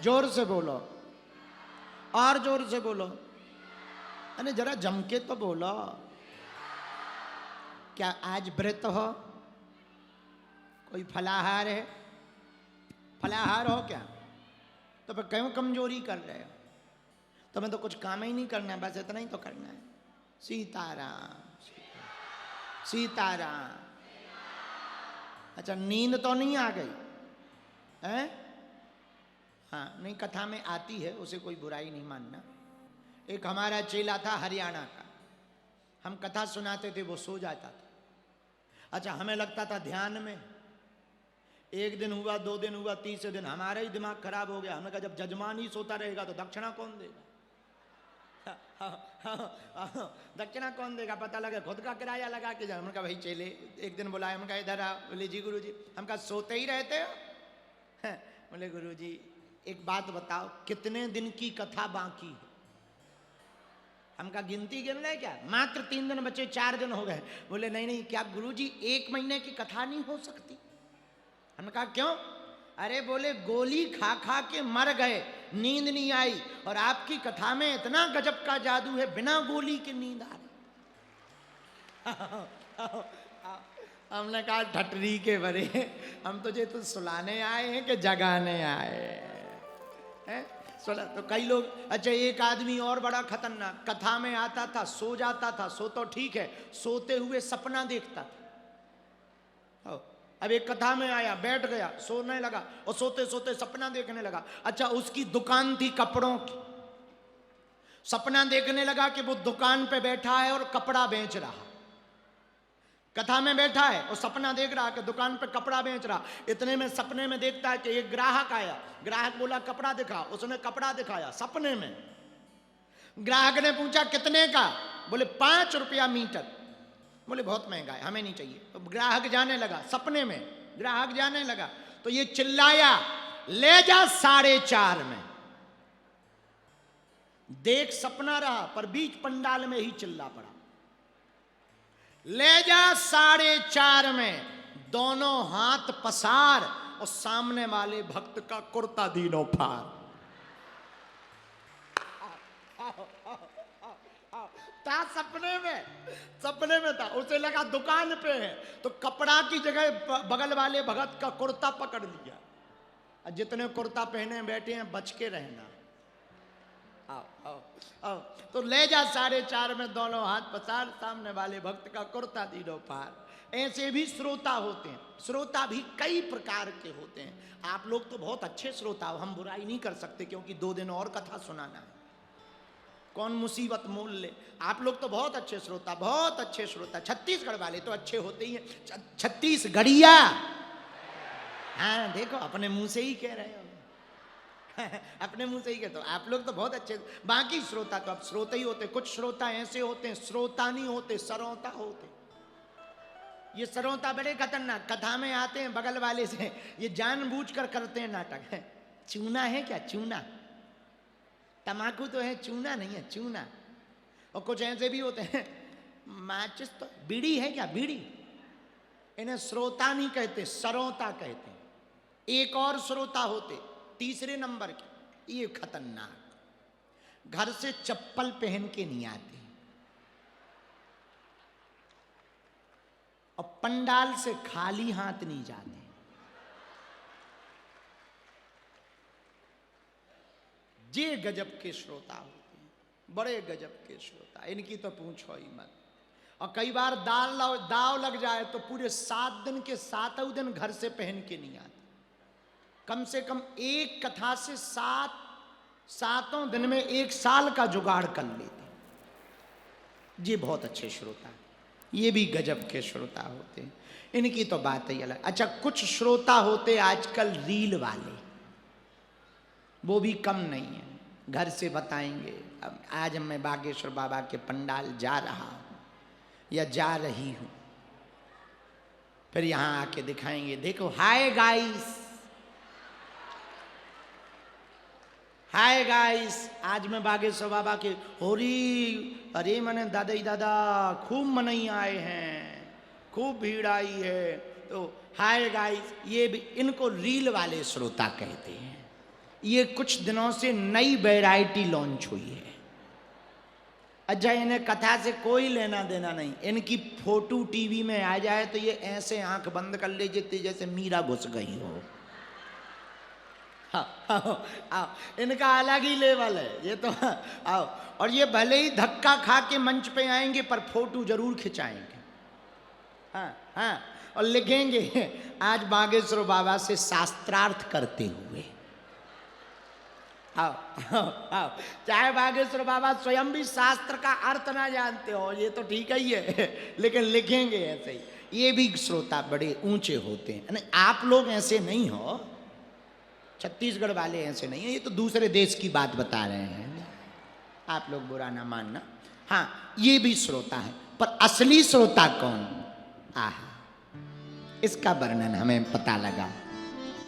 जोर से बोलो, और जोर से बोलो। अरे जरा जम के तो बोलो। क्या आज व्रत हो? कोई फलाहार है? फलाहार हो क्या? तो फिर क्यों कमजोरी कर रहे हो? तुम्हें तो कुछ काम ही नहीं करना है, बस इतना ही तो करना है। सीताराम सीताराम। अच्छा, नींद तो नहीं आ गई है? हाँ, नहीं, कथा में आती है, उसे कोई बुराई नहीं मानना। एक हमारा चेला था हरियाणा का, हम कथा सुनाते थे, वो सो जाता था। अच्छा, हमें लगता था ध्यान में। एक दिन हुआ, 2 दिन हुआ, तीसरे दिन हमारा ही दिमाग खराब हो गया। हमने कहा जब जजमान ही सोता रहेगा तो दक्षिणा कौन देगा? दक्षिणा कौन देगा? पता लगा खुद का किराया लगा के जा। हमने कहा भाई चेले, एक दिन बुलाए, हम कहा इधर आ। बोले जी गुरु जी। हम कहा सोते ही रहते हो? बोले गुरु जी एक बात बताओ, कितने दिन की कथा बाकी है? हम कहा गिनती गिन रहे क्या? मात्र 3 दिन बचे, 4 दिन हो गए। बोले नहीं नहीं, क्या गुरु जी 1 महीने की कथा नहीं हो सकती? हमने कहा क्यों? अरे बोले गोली खा खा के मर गए, नींद नहीं आई, और आपकी कथा में इतना गजब का जादू है, बिना गोली के नींद आ रही। हमने कहा ठटरी के बरे, हम तुझे तो सुलाने आए हैं कि जगाने आए हैं? तो कई लोग, अच्छा एक आदमी और बड़ा खतरनाक, कथा में आता था, सो जाता था, सो तो ठीक है, सोते हुए सपना देखता था। अब एक कथा में आया, बैठ गया, सोने लगा, और सोते सोते सपना देखने लगा। अच्छा, उसकी दुकान थी कपड़ों की। सपना देखने लगा कि वो दुकान पे बैठा है और कपड़ा बेच रहा। कथा में बैठा है और सपना देख रहा कि दुकान पे कपड़ा बेच रहा। इतने में सपने में देखता है कि एक ग्राहक आया। ग्राहक बोला कपड़ा दिखा, उसने कपड़ा दिखाया सपने में। ग्राहक ने पूछा कितने का? बोले 5 रुपया मीटर। बोले बहुत महंगा है, हमें नहीं चाहिए। तो ग्राहक जाने लगा, सपने में ग्राहक जाने लगा, तो ये चिल्लाया ले जा 4.5 में। देख सपना रहा, पर बीच पंडाल में ही चिल्ला पड़ा, ले जा 4.5 में। दोनों हाथ पसार और सामने वाले भक्त का कुर्ता दीनों फाड़। था सपने में था। उसे लगा दुकान पे है, तो कपड़ा की जगह बगल वाले भगत का कुर्ता पकड़ लिया। जितने कुर्ता पहने बैठे हैं बच के रहना। आओ आओ आओ। तो ले जा 4.5 में, दोनों हाथ पसार, सामने वाले भक्त का कुर्ता दीनों पार। ऐसे भी श्रोता होते हैं। श्रोता भी कई प्रकार के होते हैं। आप लोग तो बहुत अच्छे श्रोता हो, हम बुराई नहीं कर सकते, क्योंकि 2 दिन और कथा सुनाना है, कौन मुसीबत मोल ले। आप लोग तो बहुत अच्छे श्रोता, बहुत अच्छे श्रोता। छत्तीसगढ़ वाले तो अच्छे होते ही हैं। छत्तीसगढ़िया, हाँ देखो अपने मुंह से ही कह रहे हो। अपने मुंह से ही कहते हो। आप लोग तो बहुत अच्छे। बाकी श्रोता तो अब श्रोता ही होते। कुछ श्रोता ऐसे होते हैं, श्रोता नहीं होते, सरौता होते। ये सरौता बड़े खतरनाक, कथा में आते हैं बगल वाले से, ये जानबूझकर करते हैं नाटक। चूना है क्या? चूना, तमाकू तो है, चूना नहीं है, चूना। और कुछ ऐसे भी होते हैं, माचिस तो, बीड़ी है क्या? बीड़ी। इन्हें श्रोता नहीं कहते, सरौता कहते हैं। एक और श्रोता होते, 3 नंबर के, ये खतरनाक, घर से चप्पल पहन के नहीं आते और पंडाल से खाली हाथ नहीं जाते। ये गजब के श्रोता होते हैं, बड़े गजब के श्रोता। इनकी तो पूछो ही मत। और कई बार दाव लग जाए तो पूरे 7 दिन के 7 दिन घर से पहन के नहीं आते। कम से कम एक कथा से 7 दिन में 1 साल का जुगाड़ कर लेते। ये बहुत अच्छे श्रोता हैं। ये भी गजब के श्रोता होते हैं, इनकी तो बात ही अलग। अच्छा, कुछ श्रोता होते आजकल रील वाले, वो भी कम नहीं है। घर से बताएंगे, अब आज मैं बागेश्वर बाबा के पंडाल जा रहा हूँ या जा रही हूँ, फिर यहाँ आके दिखाएंगे, देखो हाय गाइस, हाय गाइस, आज मैं बागेश्वर बाबा के होरी, अरे मैंने दादा खूब मनई आए हैं, खूब भीड़ आई है, तो हाय गाइस। ये भी, इनको रील वाले श्रोता कहते हैं। ये कुछ दिनों से नई वैरायटी लॉन्च हुई है। अच्छा, इन्हें कथा से कोई लेना देना नहीं, इनकी फोटो टीवी में आ जाए तो ये ऐसे आंख बंद कर ले जैसे मीरा घुस गई हो। आओ, इनका अलग ही लेवल है ये तो। आओ, और ये भले ही धक्का खा के मंच पे आएंगे पर फोटो जरूर खिंचाएंगे। हाँ हाँ, और लिखेंगे आज बागेश्वर बाबा से शास्त्रार्थ करते हुए। आओ आओ आओ, चाहे बागेश्वर बाबा स्वयं भी शास्त्र का अर्थ ना जानते हो, ये तो ठीक ही है, लेकिन लिखेंगे ऐसे ही। ये भी श्रोता बड़े ऊंचे होते हैं। आप लोग ऐसे नहीं हो, छत्तीसगढ़ वाले ऐसे नहीं है, ये तो दूसरे देश की बात बता रहे हैं, आप लोग बुरा ना मानना। हाँ, ये भी श्रोता है, पर असली श्रोता कौन? आहा, इसका वर्णन हमें पता लगा।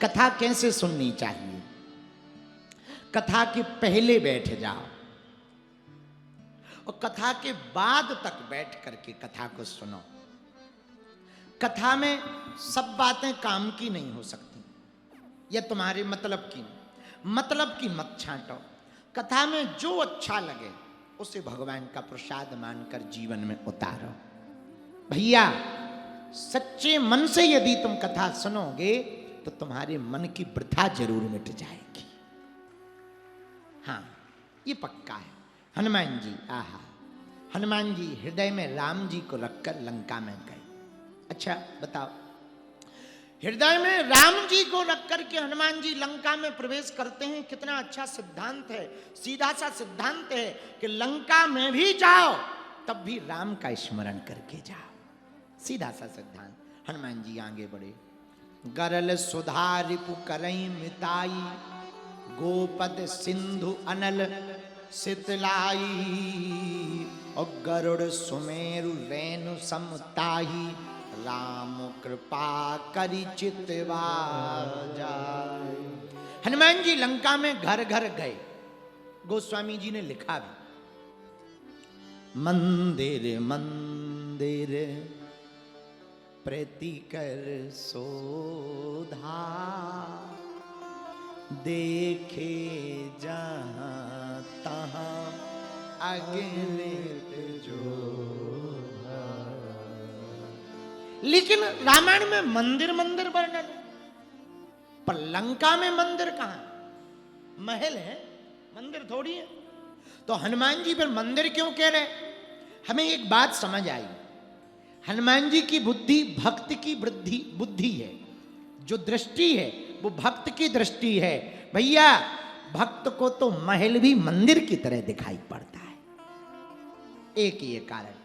कथा कैसे सुननी चाहिए? कथा के पहले बैठ जाओ और कथा के बाद तक बैठ करके कथा को सुनो। कथा में सब बातें काम की नहीं हो सकती या तुम्हारे मतलब की मत छांटो। कथा में जो अच्छा लगे उसे भगवान का प्रसाद मानकर जीवन में उतारो। भैया, सच्चे मन से यदि तुम कथा सुनोगे तो तुम्हारे मन की वृथा जरूर मिट जाएगी। हाँ, ये पक्का है। हनुमान जी, आहा, हनुमान जी हृदय में राम जी को रखकर लंका में गए। अच्छा बताओ, हृदय में राम जी को रख करके हनुमान जी लंका में प्रवेश करते हैं। कितना अच्छा सिद्धांत है, सीधा सा सिद्धांत है कि लंका में भी जाओ तब भी राम का स्मरण करके जाओ। सीधा सा सिद्धांत। हनुमान जी आगे बढ़े। गरल सुधा रिपु करई मिताई, गोपद सिंधु अनल सितलाई, और गरुड़ सुमेरु रेणु समताही, राम कृपा करी चितवा जाए। हनुमान जी लंका में घर घर गए। गोस्वामी जी ने लिखा भी, मंदिर मंदिर प्रति कर शोधा, देखे जहां तहां अगणित जो। लेकिन रामायण में मंदिर मंदिर वर्णन, पर लंका में मंदिर कहां? महल है, मंदिर थोड़ी है। तो हनुमान जी फिर मंदिर क्यों कह रहे? हमें एक बात समझ आई, हनुमान जी की बुद्धि भक्त की बुद्धि है, जो दृष्टि है वो भक्त की दृष्टि है। भैया, भक्त को तो महल भी मंदिर की तरह दिखाई पड़ता है। एक ये कारण।